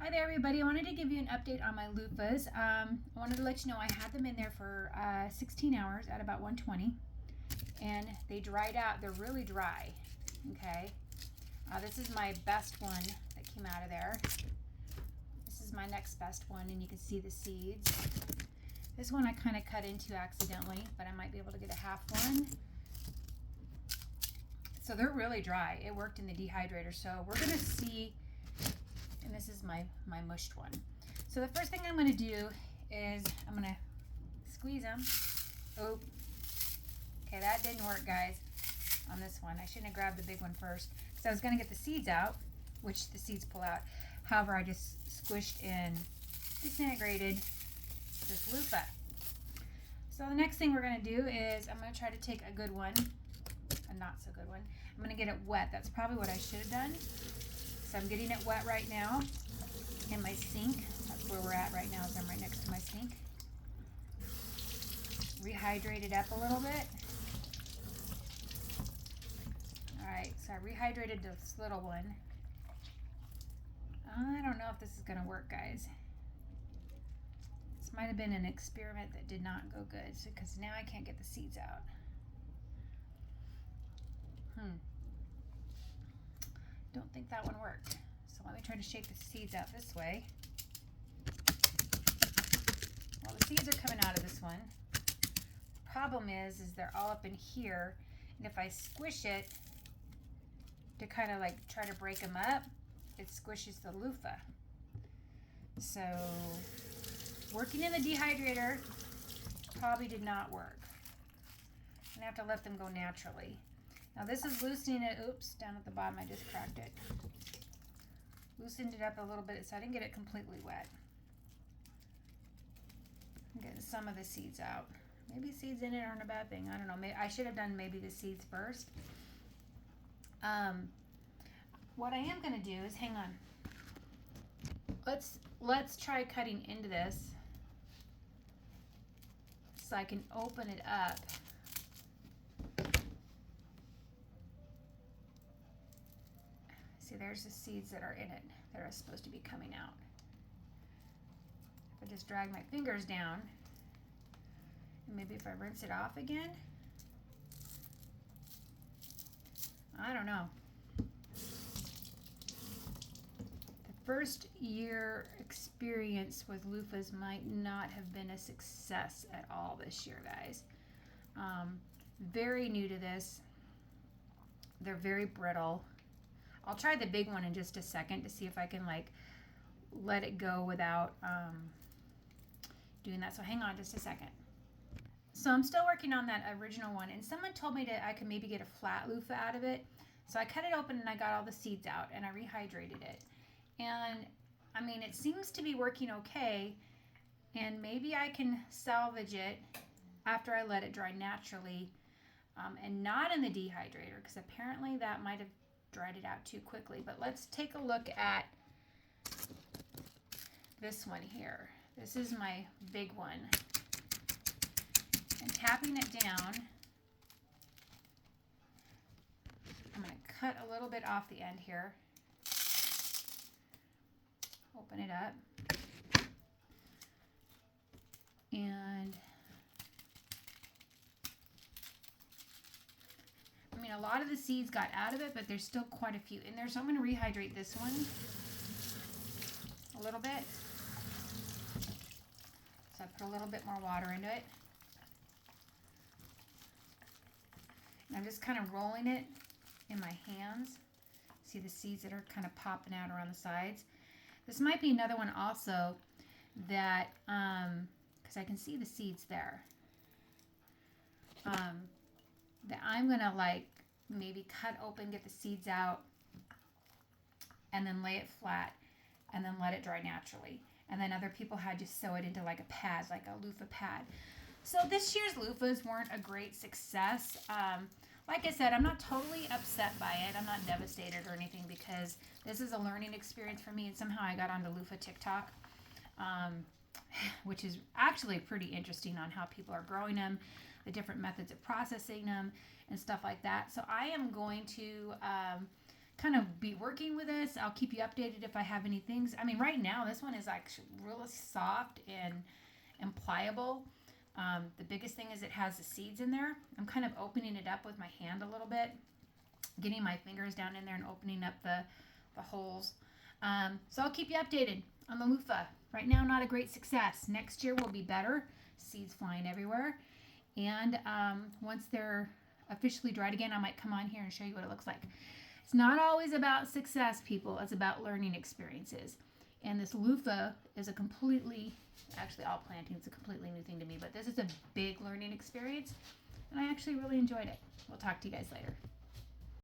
Hi there everybody, I wanted to give you an update on my loofahs. I wanted to let you know I had them in there for 16 hours at about 120 and they dried out. They're really dry, okay? This is my best one that came out of there. This is my next best one and you can see the seeds. This one I kind of cut into accidentally, but I might be able to get a half one. So they're really dry. It worked in the dehydrator, so we're gonna see. And this is my mushed one. So the first thing I'm going to do is I'm going to squeeze them. Oh, okay, that didn't work, guys, on this one. I shouldn't have grabbed the big one first because I was going to get the seeds out, which the seeds pull out. However, I just squished and disintegrated this loofah. So the next thing we're going to do is I'm going to try to take a good one, a not so good one. I'm going to get it wet. That's probably what I should have done. So I'm getting it wet right now in my sink. That's where we're at right now, is I'm right next to my sink. Rehydrate it up a little bit. Alright, so I rehydrated this little one. I don't know if this is going to work, guys. This might have been an experiment that did not go good, because now I can't get the seeds out. Don't think that one worked. So let me try to shake the seeds out this way. Well, the seeds are coming out of this one. The problem is they're all up in here, and if I squish it to kind of like try to break them up, it squishes the loofah. So working in the dehydrator probably did not work. I'm gonna have to let them go naturally. Now this is loosening it, oops, down at the bottom I just cracked it. Loosened it up a little bit so I didn't get it completely wet. I'm getting some of the seeds out. Maybe seeds in it aren't a bad thing, I don't know. Maybe I should have done maybe the seeds first. What I am gonna do is, hang on. Let's try cutting into this so I can open it up. See, there's the seeds that are in it that are supposed to be coming out. If I just drag my fingers down, and maybe if I rinse it off again, I don't know. The first year experience with loofahs might not have been a success at all this year, guys. Very new to this. They're very brittle. I'll try the big one in just a second to see if I can like let it go without doing that. So hang on just a second. So I'm still working on that original one, and someone told me that I could maybe get a flat loofah out of it. So I cut it open and I got all the seeds out and I rehydrated it. And I mean, it seems to be working okay, and maybe I can salvage it after I let it dry naturally and not in the dehydrator, because apparently that might have dried it out too quickly. But let's take a look at this one here. This is my big one. And tapping it down, I'm going to cut a little bit off the end here. Open it up. And I mean, a lot of the seeds got out of it, but there's still quite a few in there. So I'm going to rehydrate this one a little bit. So I put a little bit more water into it. And I'm just kind of rolling it in my hands. See the seeds that are kind of popping out around the sides. This might be another one also that, because I can see the seeds there, that I'm going to like maybe cut open, get the seeds out, and then lay it flat, and then let it dry naturally. And then other people had just sew it into like a pad, like a loofah pad. So this year's loofahs weren't a great success. Like I said, I'm not totally upset by it. I'm not devastated or anything, because this is a learning experience for me, and somehow I got onto loofah TikTok, which is actually pretty interesting on how people are growing them, the different methods of processing them, and stuff like that. So I am going to kind of be working with this. I'll keep you updated if I have any things. I mean, right now, this one is like really soft and pliable. The biggest thing is it has the seeds in there. I'm kind of opening it up with my hand a little bit, getting my fingers down in there and opening up the holes. So I'll keep you updated on the loofah. Right now, not a great success. Next year will be better. Seeds flying everywhere. And once they're officially dried again, I might come on here and show you what it looks like. It's not always about success, people. It's about learning experiences. And this loofah is a completely, actually all planting is a completely new thing to me, but this is a big learning experience. And I actually really enjoyed it. We'll talk to you guys later.